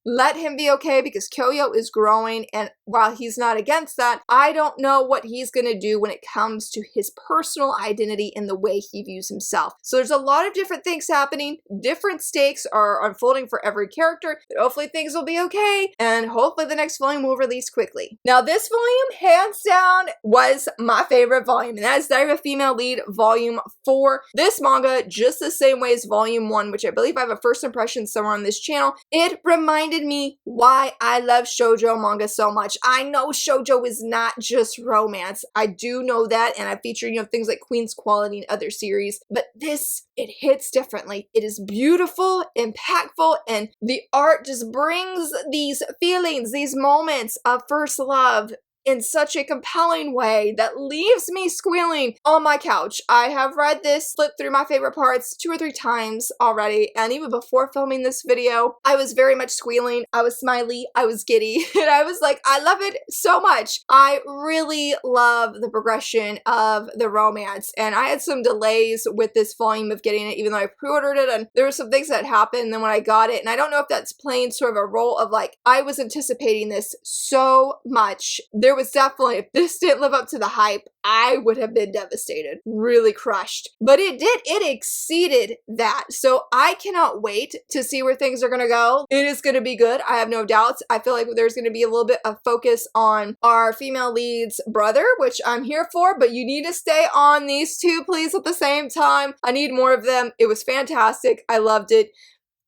let him be okay, because Kyoyo is growing, and while he's not against that, I don't know what he's gonna do when it comes to his personal identity and the way he views himself. So there's a lot of different things happening. Different stakes are unfolding for every character, but hopefully things will be okay, and hopefully the next volume will release quickly. Now this volume, hands down, was my favorite volume, and that is Diary of a Female Lead Volume 4. This manga, just the same way as Volume 1, which I believe I have a first impression somewhere on this channel, it reminded me why I love shoujo manga so much. I know shoujo is not just romance. I do know that, and I featured, things like Queen's Quality and other series, but this, it hits differently. It is beautiful, impactful, and the art just brings these feelings, these moments of first love in such a compelling way that leaves me squealing on my couch. I have read this, flipped through my favorite parts 2 or 3 times already, and even before filming this video, I was very much squealing. I was smiley, I was giddy, and I was like, I love it so much. I really love the progression of the romance, and I had some delays with this volume of getting it, even though I pre-ordered it, and there were some things that happened, and then when I got it, and I don't know if that's playing sort of a role of like, I was anticipating this so much. There was definitely, if this didn't live up to the hype, I would have been devastated, really crushed. But it did, it exceeded that. So I cannot wait to see where things are gonna go. It is gonna be good, I have no doubts. I feel like there's gonna be a little bit of focus on our female lead's brother, which I'm here for, but you need to stay on these 2, please, at the same time. I need more of them. It was fantastic, I loved it.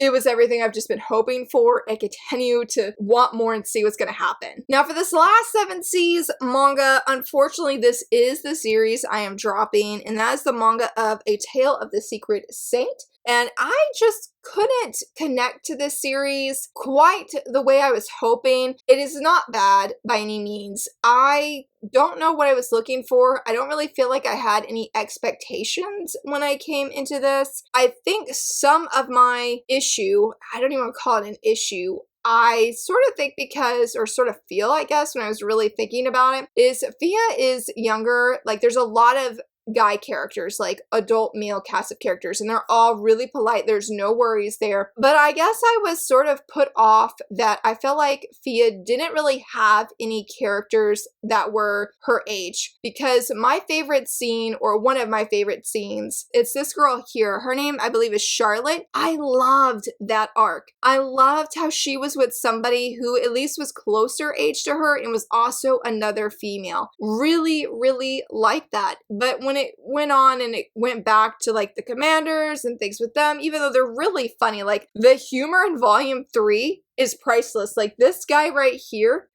It was everything I've just been hoping for. I continue to want more and see what's going to happen. Now for this last 7 Seas manga, unfortunately this is the series I am dropping, and that is the manga of A Tale of the Secret Saint. And I just couldn't connect to this series quite the way I was hoping. It is not bad by any means. I don't know what I was looking for. I don't really feel like I had any expectations when I came into this. I think some of my issue, I don't even want to call it an issue, I sort of think because, or sort of feel, I guess, when I was really thinking about it, is Fia is younger. Like, there's a lot of guy characters, like adult male cast of characters, and they're all really polite. There's no worries there. But I guess I was sort of put off that I felt like Fia didn't really have any characters that were her age, because my favorite scene, or one of my favorite scenes, it's this girl here. Her name, I believe, is Charlotte. I loved that arc. I loved how she was with somebody who at least was closer age to her and was also another female. Really, really liked that. But when it went on and it went back to like the commanders and things with them, even though they're really funny, like the humor in volume 3 is priceless. Like this guy right here,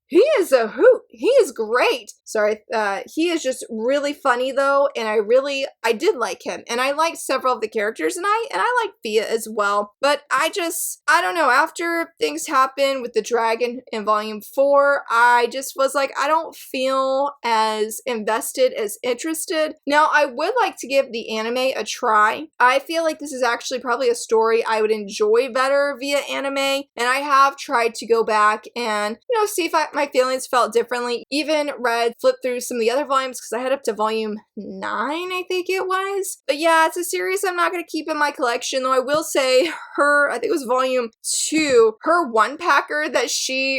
he is a hoot. He is great. Sorry, he is just really funny though, and I did like him, and I liked several of the characters, and I like Fia as well. But I don't know, after things happened with the dragon in volume 4, I just was like, I don't feel as invested, as interested. Now, I would like to give the anime a try. I feel like this is actually probably a story I would enjoy better via anime, and I have tried to go back and, see if my feelings felt differently. Even flipped through some of the other volumes because I had up to volume 9, I think it was. But yeah, it's a series I'm not going to keep in my collection, though I will say I think it was volume 2, her one-packer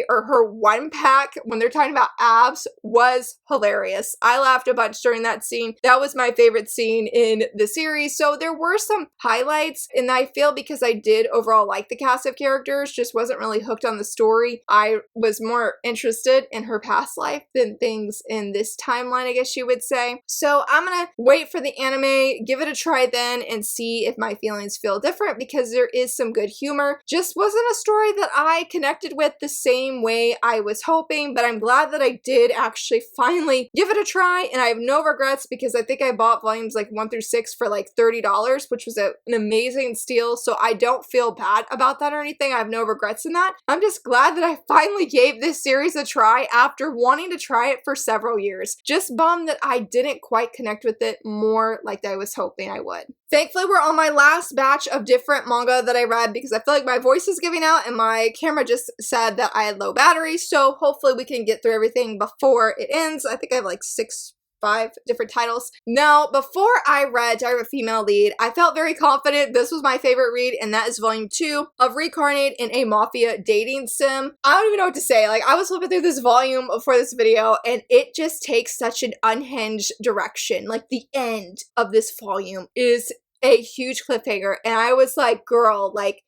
her one-pack when they're talking about abs was hilarious. I laughed a bunch during that scene. That was my favorite scene in the series. So there were some highlights, and I feel because I did overall like the cast of characters, just wasn't really hooked on the story. I was more interested in her past life than things in this timeline, I guess you would say. So I'm gonna wait for the anime, give it a try then, and see if my feelings feel different, because there is some good humor. Just wasn't a story that I connected with the same way I was hoping, but I'm glad that I did actually finally give it a try, and I have no regrets because I think I bought volumes like 1 through 6 for like $30, which was an amazing steal, so I don't feel bad about that or anything. I have no regrets in that. I'm just glad that I finally gave this series a try after wanting to try it for several years. Just bummed that I didn't quite connect with it more like I was hoping I would. Thankfully, we're on my last batch of different manga that I read because I feel like my voice is giving out and my camera just said that I had low battery, so hopefully we can get through everything before it ends. I think I have like 5 different titles. Now, before I read Diary of a Female Lead, I felt very confident this was my favorite read, and that is volume 2 of Reincarnate in a Mafia Dating Sim. I don't even know what to say. Like, I was flipping through this volume for this video, and it just takes such an unhinged direction. Like, the end of this volume is a huge cliffhanger, and I was like, girl, like,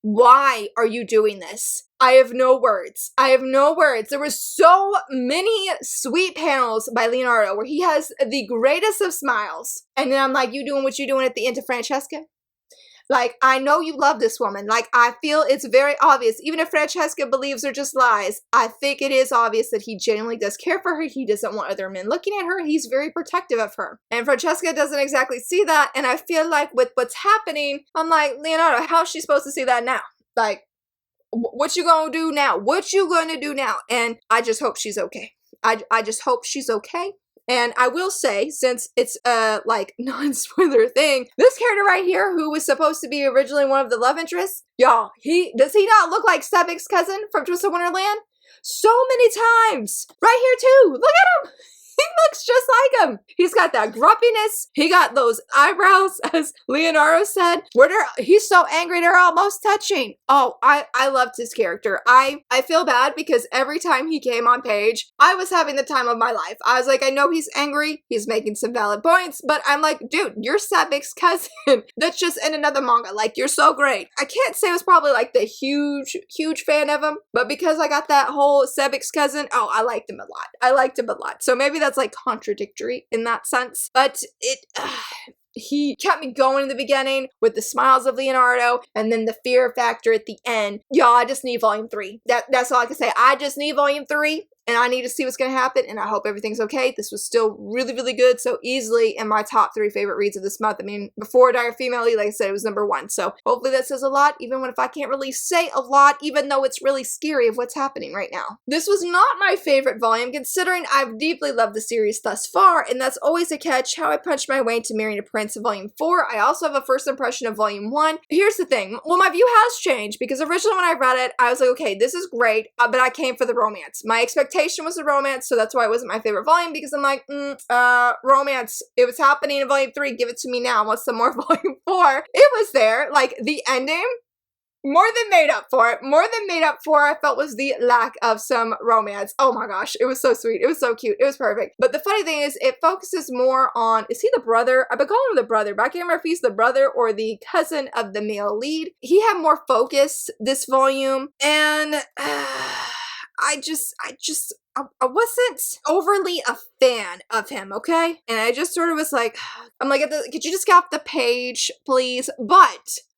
why are you doing this? I have no words. I have no words. There were so many sweet panels by Leonardo where he has the greatest of smiles. And then I'm like, you doing what you doing at the end of Francesca? Like, I know you love this woman. Like, I feel it's very obvious. Even if Francesca believes they're just lies, I think it is obvious that he genuinely does care for her. He doesn't want other men looking at her. He's very protective of her. And Francesca doesn't exactly see that. And I feel like with what's happening, I'm like, Leonardo, how's she supposed to see that now? Like, what you gonna do now? What you gonna do now? And I just hope she's okay. I just hope she's okay. And I will say, since it's a, like, non-spoiler thing, this character right here, who was supposed to be originally one of the love interests, y'all, does he not look like Sebek's cousin from Twisted Wonderland? So many times! Right here, too! Look at him! He looks just like him. He's got that grumpiness. He got those eyebrows, as Leonardo said. He's so angry, they're almost touching. Oh, I loved his character. I feel bad because every time he came on page, I was having the time of my life. I was like, I know he's angry. He's making some valid points, but I'm like, dude, you're Sebek's cousin. That's just in another manga. Like, you're so great. I can't say I was probably like the huge fan of him, but because I got that whole Sebek's cousin, oh, I liked him a lot. I liked him a lot. So maybe that's like contradictory in that sense, but he kept me going in the beginning with the smiles of Leonardo and then the fear factor at the end. Y'all, I just need volume 3. That's all I can say. I just need volume 3. And I need to see what's going to happen, and I hope everything's okay. This was still really, really good, so easily in my top 3 favorite reads of this month. I mean, before Diary of a Female Lead, like I said, it was number 1. So hopefully that says a lot, even if I can't really say a lot, even though it's really scary of what's happening right now. This was not my favorite volume, considering I've deeply loved the series thus far, and that's always a catch. How I Punched My Way to Marrying a Prince in Volume 4. I also have a first impression of Volume 1. Here's the thing. Well, my view has changed, because originally when I read it, I was like, okay, this is great, but I came for the romance. My expectation was the romance, so that's why it wasn't my favorite volume, because I'm like, romance, it was happening in volume 3, give it to me now, what's some more volume 4? It was there, like, the ending, more than made up for it. More than made up for, I felt, was the lack of some romance. Oh my gosh, it was so sweet, it was so cute, it was perfect. But the funny thing is, it focuses more on, is he the brother? I've been calling him the brother, but I can't remember if he's the brother or the cousin of the male lead. He had more focus this volume, and I wasn't overly a fan of him, okay? And I just sort of was like, I'm like, could you just get off the page, please?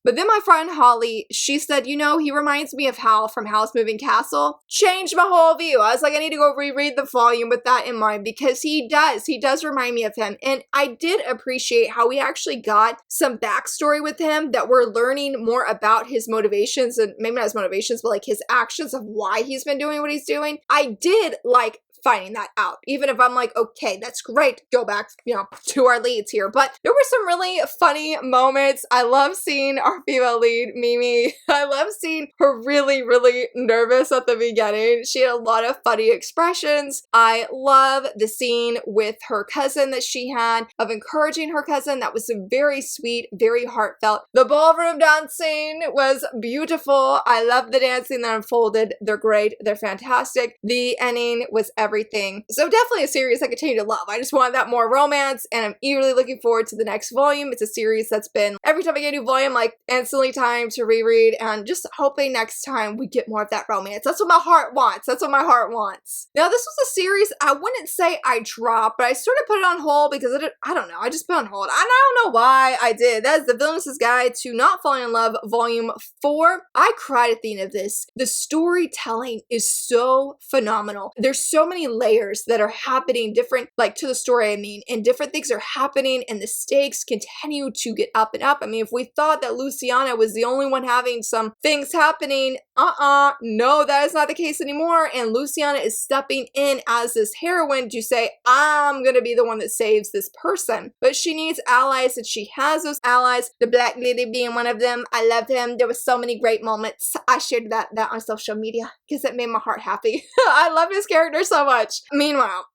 But then my friend Holly, she said, you know, he reminds me of Hal from Hal's Moving Castle. Changed my whole view. I was like, I need to go reread the volume with that in mind, because he does remind me of him. And I did appreciate how we actually got some backstory with him, that we're learning more about his motivations, and maybe not his motivations, but like his actions of why he's been doing what he's doing. I did like finding that out. Even if I'm like, okay, that's great, go back, you know, to our leads here. But there were some really funny moments. I love seeing our female lead, Mimi. I love seeing her really, really nervous at the beginning. She had a lot of funny expressions. I love the scene with her cousin that she had of encouraging her cousin. That was very sweet, very heartfelt. The ballroom dancing was beautiful. I love the dancing that unfolded. They're great. They're fantastic. The ending was everything. So definitely a series I continue to love. I just want that more romance, and I'm eagerly looking forward to the next volume. It's a series that's been, every time I get a new volume, like instantly time to reread, and just hoping next time we get more of that romance. That's what my heart wants. That's what my heart wants. Now, this was a series I wouldn't say I dropped, but I sort of put it on hold because I don't know. I just put it on hold. And I don't know why I did. That is The Villainess's Guide to Not Falling in Love, Volume 4. I cried at the end of this. The storytelling is so phenomenal. There's so many layers that are happening different, like to the story, I mean, and different things are happening, and the stakes continue to get up and up. I mean, if we thought that Luciana was the only one having some things happening, no, that is not the case anymore. And Luciana is stepping in as this heroine to say, I'm gonna be the one that saves this person. But she needs allies, and she has those allies, the Black Lady being one of them. I loved him. There was so many great moments. I shared that on social media because it made my heart happy. I love his character so much. Meanwhile,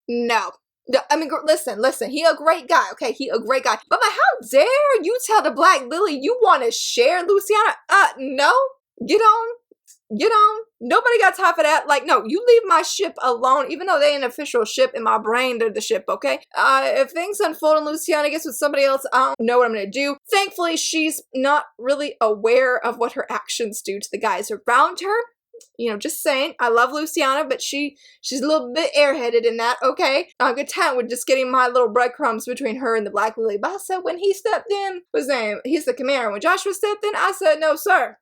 no. I mean, listen, he a great guy, okay? He a great guy. But how dare you tell the Black Lily you want to share Luciana? No. Get on. Nobody got time for that. Like, no, you leave my ship alone, even though they ain't an official ship. In my brain, they're the ship, okay? If things unfold and Luciana gets with somebody else, I don't know what I'm gonna do. Thankfully, she's not really aware of what her actions do to the guys around her. You know, just saying, I love Luciana, but she's a little bit airheaded in that, okay? I'm content with just getting my little breadcrumbs between her and the Black Lily. But I said, when he stepped in, what's his name? He's the commander. When Joshua stepped in, I said, no, sir.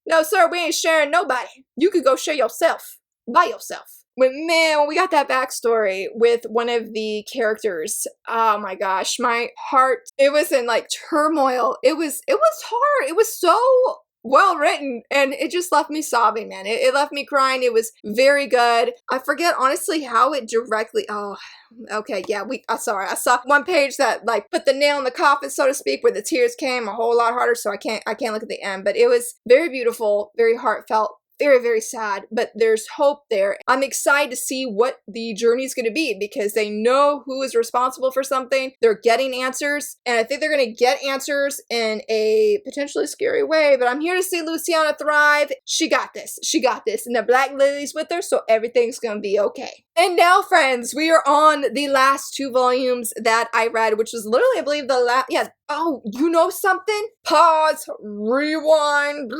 No, sir, we ain't sharing nobody. You could go share yourself. By yourself. When we got that backstory with one of the characters, oh my gosh, my heart, it was in like turmoil. It was hard. It was so well written, and it just left me sobbing, man. It left me crying. It was very good. I forget honestly how it directly, okay, yeah, sorry. I saw one page that like put the nail in the coffin, so to speak, where the tears came a whole lot harder, so I can't look at the end, but it was very beautiful, very heartfelt. Very, very sad, but there's hope there. I'm excited to see what the journey is going to be because they know who is responsible for something. They're getting answers, and I think they're going to get answers in a potentially scary way, but I'm here to see Luciana thrive. She got this. She got this. And the Black Lily's with her, so everything's going to be okay. And now, friends, we are on the last 2 volumes that I read, which was literally, I believe, the last, yeah. Oh, you know something? Pause, rewind.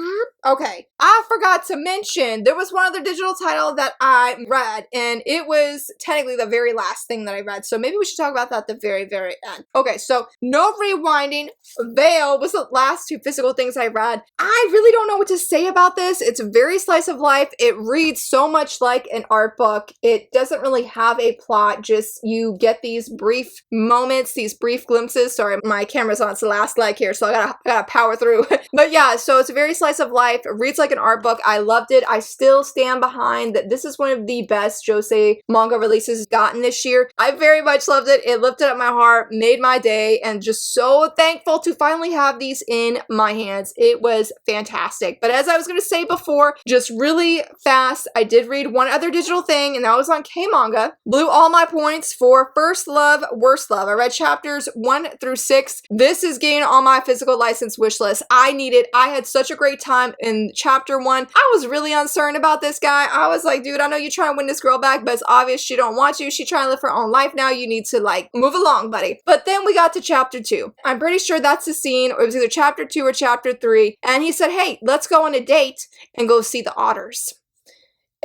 Okay, I forgot to mention, there was one other digital title that I read, and it was technically the very last thing that I read, so maybe we should talk about that at the very, very end. Okay, so no rewinding. Veil was the last 2 physical things I read. I really don't know what to say about this. It's very slice of life. It reads so much like an art book. It doesn't really have a plot, just you get these brief moments, these brief glimpses. Sorry, my camera's on its last leg here, so I gotta power through. But yeah, so it's a very slice of life. It reads like an art book. I loved it. I still stand behind that this is one of the best josei manga releases gotten this year. I very much loved it. It lifted up my heart, made my day, and just so thankful to finally have these in my hands. It was fantastic. But as I was going to say before, just really fast, I did read one other digital thing, and that was on K-Manga. Blew all my points for First Love, Worst Love. I read chapters 1 through 6. This is getting on my physical license wish list. I had such a great time in chapter 1. I was really uncertain about this guy. I was like, dude, I know you're trying to win this girl back, but it's obvious she don't want you. She trying to live her own life now. You need to like move along, buddy. But then we got to chapter 2. I'm pretty sure that's the scene, or it was either chapter 2 or chapter 3. And he said, hey, let's go on a date and go see the otters.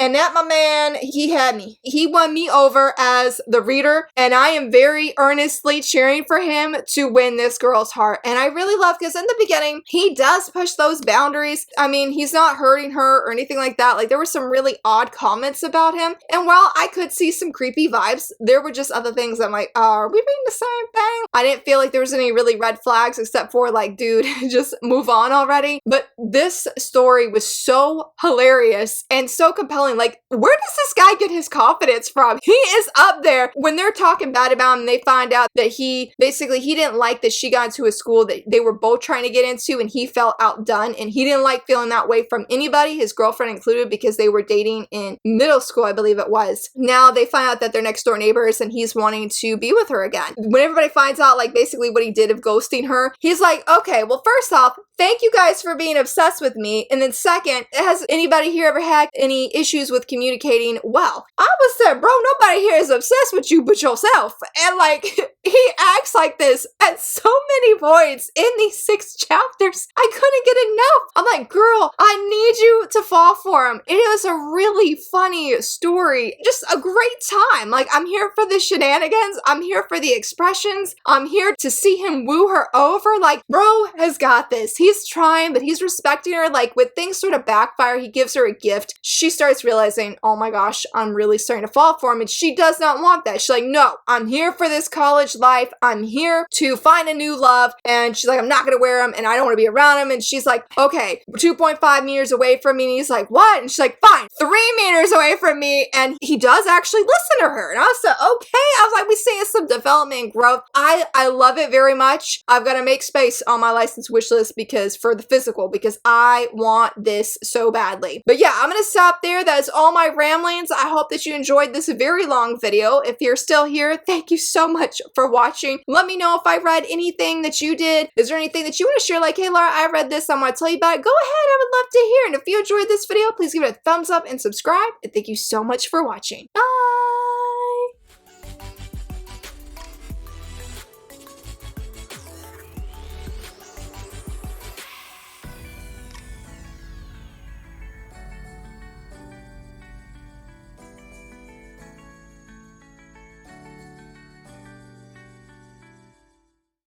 And that, my man, he had me. He won me over as the reader, and I am very earnestly cheering for him to win this girl's heart. And I really love, because in the beginning, he does push those boundaries. I mean, he's not hurting her or anything like that. Like, there were some really odd comments about him. And while I could see some creepy vibes, there were just other things I'm like, are we reading the same thing? I didn't feel like there was any really red flags except for like, dude, just move on already. But this story was so hilarious and so compelling feeling. Like, where does this guy get his confidence from? He is up there when they're talking bad about him and they find out that he didn't like that she got into a school that they were both trying to get into and he felt outdone, and he didn't like feeling that way from anybody, his girlfriend included, because they were dating in middle school, I believe it was. Now they find out that they're next door neighbors and he's wanting to be with her again. When everybody finds out like basically what he did of ghosting her, he's like, okay, well, first off, thank you guys for being obsessed with me. And then second, has anybody here ever had any issues with communicating well? I was there, bro, nobody here is obsessed with you but yourself. And like, he acts like this at so many points in these 6 chapters. I couldn't get enough. I'm like, girl, I need you to fall for him. It was a really funny story. Just a great time. Like, I'm here for the shenanigans. I'm here for the expressions. I'm here to see him woo her over. Like, bro has got this. He's trying, but he's respecting her. Like, when things sort of backfire, he gives her a gift. She starts realizing, oh my gosh, I'm really starting to fall for him. And she does not want that. She's like, no, I'm here for this college life. I'm here to find a new love. And she's like, I'm not going to wear him and I don't want to be around him. And she's like, okay, 2.5 meters away from me. And he's like, what? And she's like, fine, 3 meters away from me. And he does actually listen to her. And I was like, okay. I was like, we seeing some development and growth. I love it very much. I've got to make space on my license wish list because for the physical, because I want this so badly. But yeah, I'm going to stop there. That is all my ramblings. I hope that you enjoyed this very long video. If you're still here, thank you so much for watching. Let me know if I read anything that you did. Is there anything that you want to share? Like, hey, Laura, I read this. I want to tell you about it. Go ahead. I would love to hear. And if you enjoyed this video, please give it a thumbs up and subscribe. And thank you so much for watching. Bye.